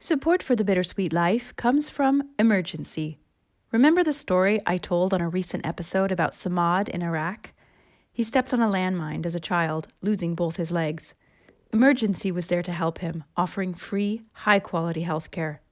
Support for the Bittersweet Life comes from Emergency. Remember the story I told on a recent episode about Samad in Iraq? He stepped on a landmine as a child, losing both his legs. Emergency was there to help him, offering free, high-quality health care.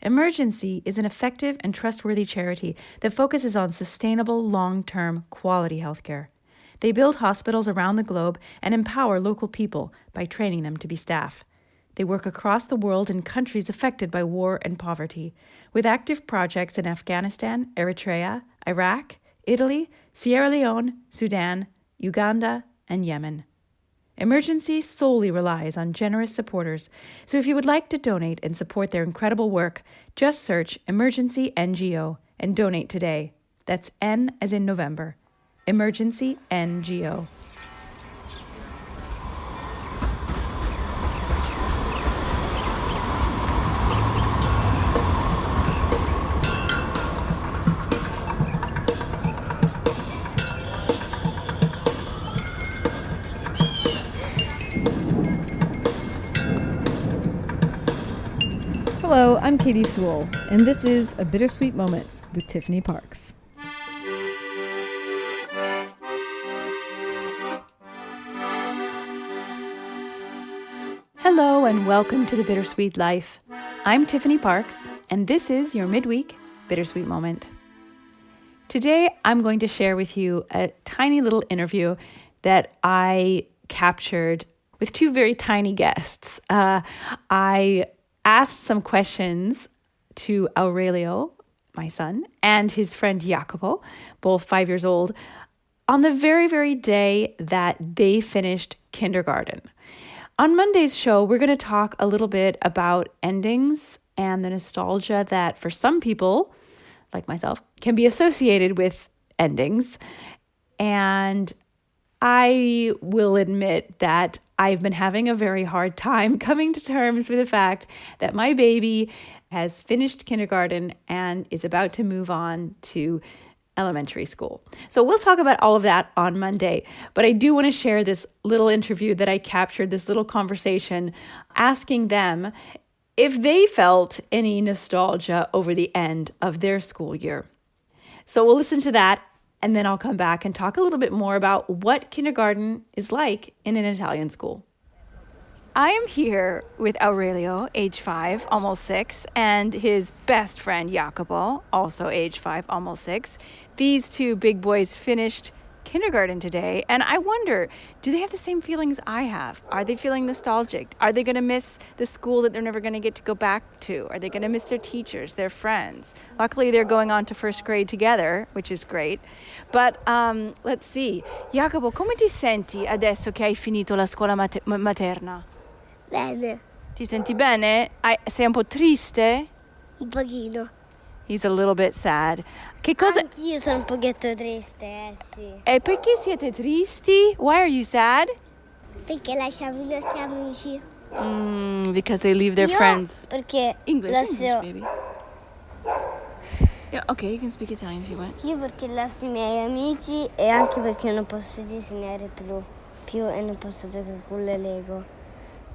Emergency is an effective and trustworthy charity that focuses on sustainable, long-term, quality health care. They build hospitals around the globe and empower local people by training them to be staff. They work across the world in countries affected by war and poverty, with active projects in Afghanistan, Eritrea, Iraq, Italy, Sierra Leone, Sudan, Uganda, and Yemen. Emergency solely relies on generous supporters, so if you would like to donate and support their incredible work, just search Emergency NGO and donate today. That's N as in November. Emergency NGO. Hello, I'm Katie Sewell, and this is A Bittersweet Moment with Tiffany Parks. Hello and welcome to the Bittersweet Life. I'm Tiffany Parks, and this is your midweek Bittersweet Moment. Today, I'm going to share with you a tiny little interview that I captured with two very tiny guests. I asked some questions to Aurelio, my son, and his friend Jacopo, both 5 years old, on the very, very day that they finished kindergarten. On Monday's show, we're going to talk a little bit about endings and the nostalgia that for some people, like myself, can be associated with endings. And I will admit that I've been having a very hard time coming to terms with the fact that my baby has finished kindergarten and is about to move on to elementary school. So we'll talk about all of that on Monday, but I do want to share this little interview that I captured, this little conversation, asking them if they felt any nostalgia over the end of their school year. So we'll listen to that, and then I'll come back and talk a little bit more about what kindergarten is like in an Italian school. I am here with Aurelio, age 5, almost 6, and his best friend Jacopo, also age 5, almost 6. These two big boys finished kindergarten today, and I wonder, do they have the same feelings I have? Are they feeling nostalgic? Are they going to miss the school that they're never going to get to go back to? Are they going to miss their teachers, their friends? Luckily, they're going on to first grade together, which is great. But let's see. Jacopo, come ti senti adesso che hai finito la scuola materna? Bene, Ti senti bene? Sei un po' triste? un pochino. He's a little bit sad. Che cosa... Anch'io sono un pochetto triste, sì. E perché siete tristi? Why are you sad? Perché lasciamo i nostri amici. Because they leave their friends. Perché English, baby. Yeah, okay, you can speak Italian if you want. Io perché lascio i miei amici e anche perché non posso disegnare più e non posso giocare con le Lego.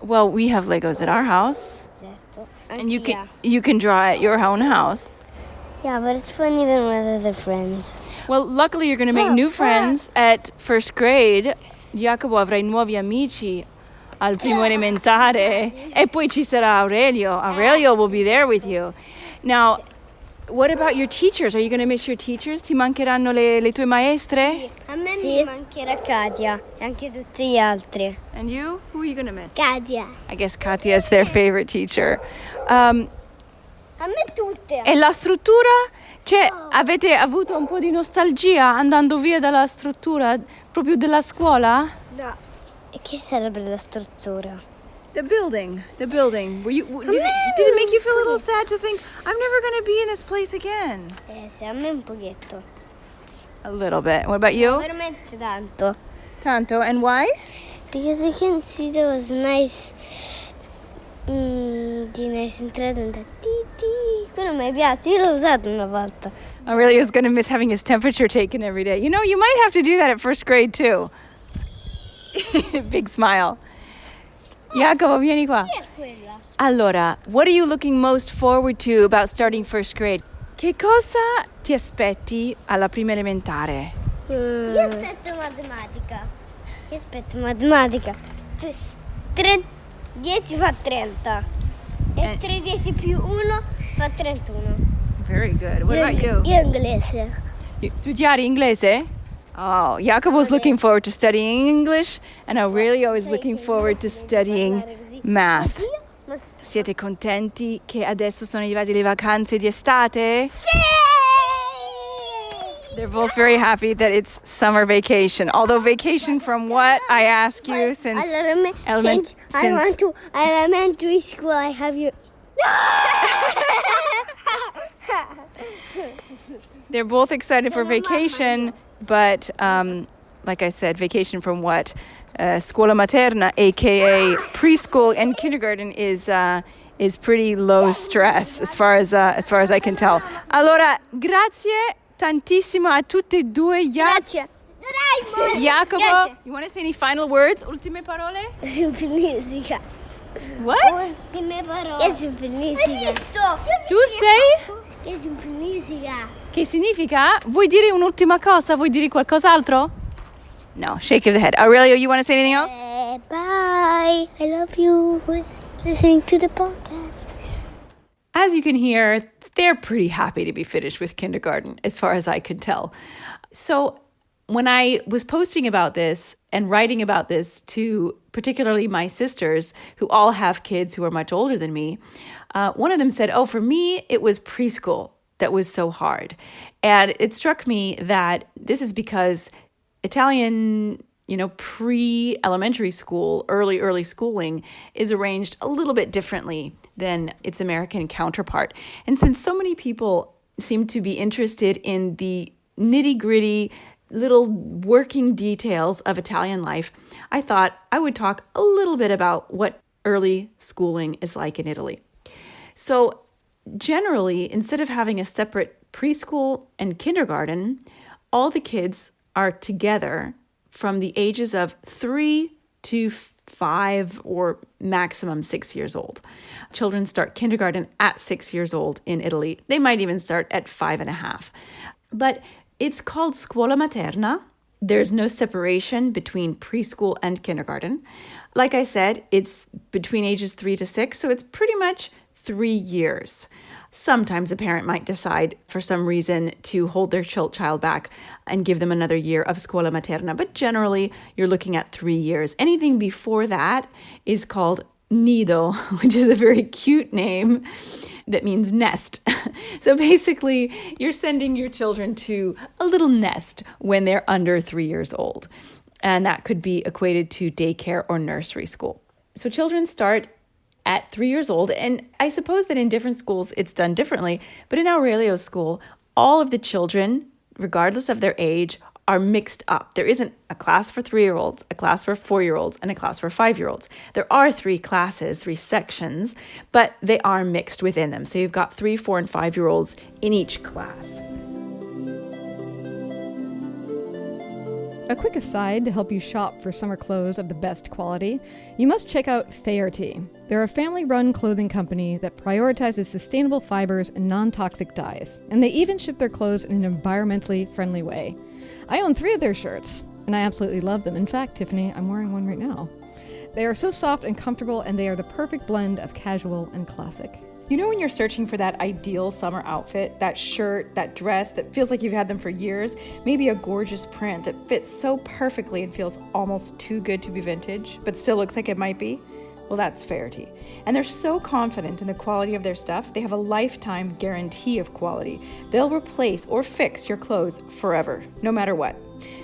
Well, we have Legos at our house. Certo. And you can draw at your own house. Yeah, but it's fun even with other friends. Well, luckily you're going to make new friends at first grade. Jacopo avrai nuovi amici al primo elementare. E poi ci sarà Aurelio. Aurelio will be there with you. Now, what about your teachers? Are you going to miss your teachers? Ti mancheranno le tue maestre? A me mi mancherà Katia e anche tutti gli altri. And you? Who are you going to miss? Katia. I guess Katia is their favorite teacher. A me tutte. E la struttura? Cioè, avete avuto un po' di nostalgia andando via dalla struttura proprio della scuola? No. E che sarebbe la struttura? The building. Were you? Did it make you feel a little sad to think I'm never going to be in this place again? Sì, a me un pochetto. A little bit. What about you? Veramente tanto. Tanto. And why? Because I can see those nice entrate and quello mi piace, io l'ho usato una volta. Aurelio's going to miss having his temperature taken every day. You know, you might have to do that at first grade too. Big smile. Jacopo, vieni qua. Chi è quella? Allora, what are you looking most forward to about starting first grade? Che cosa ti aspetti alla prima elementare? Io aspetto matematica. 10 fa 30. E 3 10 più 1 fa 31. Very good. What about you? Io inglese. Studiare inglese? Oh, Jacopo's looking forward to studying English, and Aurelio is looking forward to studying math. Siete contenti che adesso sono arrivate le vacanze di estate? Sì! They're both very happy that it's summer vacation. Although vacation from what, I ask you, since I went to elementary school. I have your... They're both excited for vacation, but like I said, vacation from what? Scuola materna, aka preschool and kindergarten, is pretty low stress as far as I can tell. Allora, grazie tantissimo a tutte e due. Grazie. Jacopo, Grazie. you want to say any final words? Ultime parole? Simplifica. What? Ultime parole. Che simplifica. Hai visto? Tu sei? Che simplifica. Che significa? Vuoi dire un'ultima cosa? Vuoi dire qualcos'altro? No, shake of the head. Aurelio, you want to say anything else? Bye. I love you. Who's listening to the podcast? As you can hear, they're pretty happy to be finished with kindergarten, as far as I could tell. So when I was posting about this and writing about this to particularly my sisters, who all have kids who are much older than me, one of them said, oh, for me, it was preschool that was so hard. And it struck me that this is because Italian, pre-elementary school, early schooling is arranged a little bit differently than its American counterpart. And since so many people seem to be interested in the nitty-gritty little working details of Italian life, I thought I would talk a little bit about what early schooling is like in Italy. So generally, instead of having a separate preschool and kindergarten, all the kids are together from the ages of 3 to 5 or maximum 6 years old. Children start kindergarten at 6 years old in Italy. They might even start at 5.5. But it's called scuola materna. There's no separation between preschool and kindergarten. Like I said, it's between ages 3 to 6, so it's pretty much 3 years. Sometimes a parent might decide for some reason to hold their child back and give them another year of scuola materna, but generally you're looking at 3 years. Anything before that is called nido, which is a very cute name that means nest. So basically, you're sending your children to a little nest when they're under 3 years old. And that could be equated to daycare or nursery school. So children start at 3 years old. And I suppose that in different schools, it's done differently. But in Aurelio's school, all of the children, regardless of their age, are mixed up. There isn't a class for 3-year-olds, a class for 4-year-olds, and a class for 5-year-olds. There are 3 classes, 3 sections, but they are mixed within them. So you've got 3, 4, and 5-year-olds in each class. A quick aside to help you shop for summer clothes of the best quality, you must check out Fairty. They're a family-run clothing company that prioritizes sustainable fibers and non-toxic dyes, and they even ship their clothes in an environmentally friendly way. I own 3 of their shirts, and I absolutely love them. In fact, Tiffany, I'm wearing one right now. They are so soft and comfortable, and they are the perfect blend of casual and classic. You know when you're searching for that ideal summer outfit, that shirt, that dress that feels like you've had them for years, maybe a gorgeous print that fits so perfectly and feels almost too good to be vintage, but still looks like it might be? Well, that's Fairty. And they're so confident in the quality of their stuff, they have a lifetime guarantee of quality. They'll replace or fix your clothes forever, no matter what.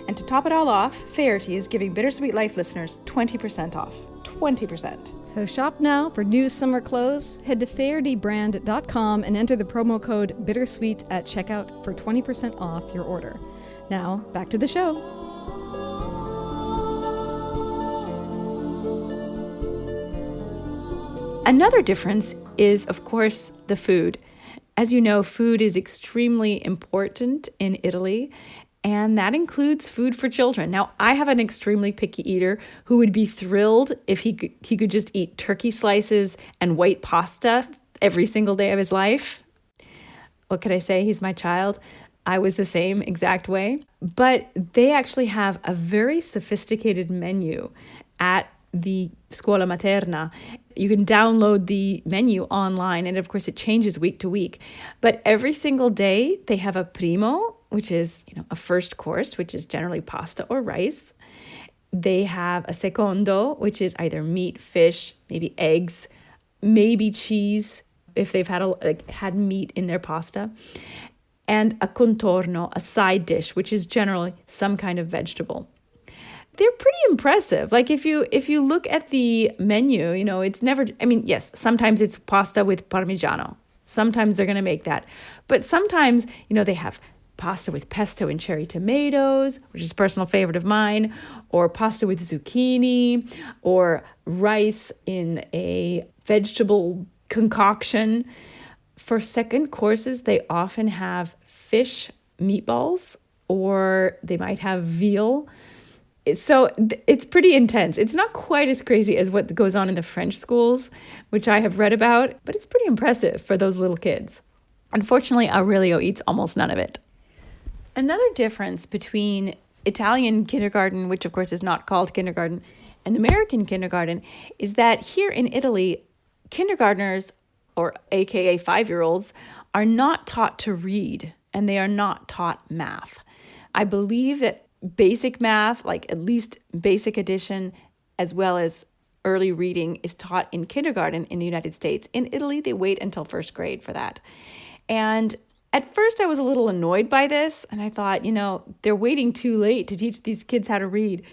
And to top it all off, Fairty is giving Bittersweet Life listeners 20% off. 20%. So shop now for new summer clothes. Head to fairtybrand.com and enter the promo code Bittersweet at checkout for 20% off your order. Now, back to the show. Another difference is, of course, the food. As you know, food is extremely important in Italy. And that includes food for children. Now, I have an extremely picky eater who would be thrilled if he could just eat turkey slices and white pasta every single day of his life. What could I say? He's my child. I was the same exact way. But they actually have a very sophisticated menu at the Scuola Materna. You can download the menu online, and of course it changes week to week. But every single day they have a primo, which is, a first course, which is generally pasta or rice. They have a secondo, which is either meat, fish, maybe eggs, maybe cheese if they've had meat in their pasta, and a contorno, a side dish, which is generally some kind of vegetable. They're pretty impressive. Like if you look at the menu, it's never, yes, sometimes it's pasta with parmigiano. Sometimes they're going to make that. But sometimes, they have pasta with pesto and cherry tomatoes, which is a personal favorite of mine, or pasta with zucchini, or rice in a vegetable concoction. For second courses, they often have fish meatballs, or they might have veal. So it's pretty intense. It's not quite as crazy as what goes on in the French schools, which I have read about, but it's pretty impressive for those little kids. Unfortunately, Aurelio eats almost none of it. Another difference between Italian kindergarten, which of course is not called kindergarten, and American kindergarten is that here in Italy, kindergartners, or AKA 5-year-olds, are not taught to read, and they are not taught math. I believe that basic math, like at least basic addition, as well as early reading, is taught in kindergarten in the United States. In Italy, they wait until first grade for that. And at first, I was a little annoyed by this, and I thought, they're waiting too late to teach these kids how to read.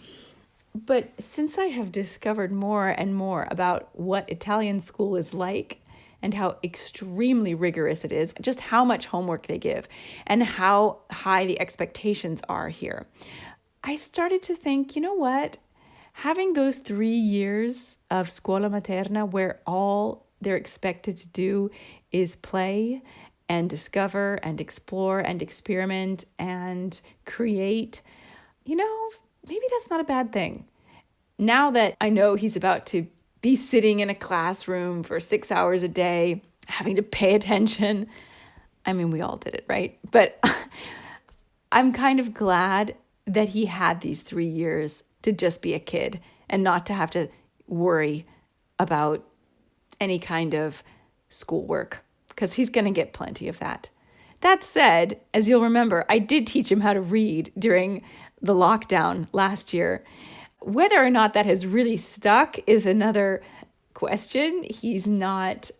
But since I have discovered more and more about what Italian school is like, and how extremely rigorous it is, just how much homework they give, and how high the expectations are here, I started to think, what? Having those 3 years of Scuola Materna where all they're expected to do is play and discover and explore and experiment and create, maybe that's not a bad thing. Now that I know he's about to be sitting in a classroom for 6 hours a day, having to pay attention. We all did it, right? But I'm kind of glad that he had these 3 years to just be a kid and not to have to worry about any kind of schoolwork, because he's going to get plenty of that. That said, as you'll remember, I did teach him how to read during the lockdown last year. Whether or not that has really stuck is another question. He's not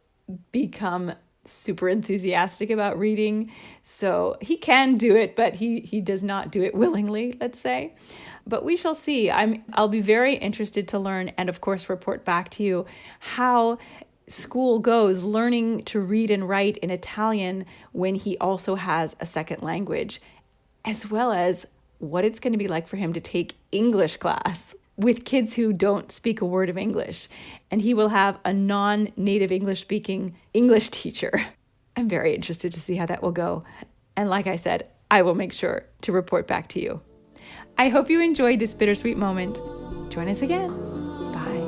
become super enthusiastic about reading, so he can do it, but he does not do it willingly, let's say. But we shall see. I'll be very interested to learn, and of course report back to you how school goes, learning to read and write in Italian when he also has a second language, as well as what it's going to be like for him to take English class with kids who don't speak a word of English. And he will have a non-native English-speaking English teacher. I'm very interested to see how that will go. And like I said, I will make sure to report back to you. I hope you enjoyed this bittersweet moment. Join us again. Bye.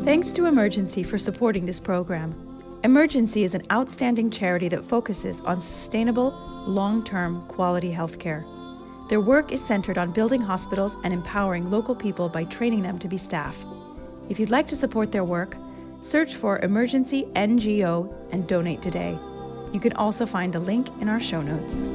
Thanks to Emergency for supporting this program. Emergency is an outstanding charity that focuses on sustainable, long-term quality healthcare. Their work is centered on building hospitals and empowering local people by training them to be staff. If you'd like to support their work, search for Emergency NGO and donate today. You can also find a link in our show notes.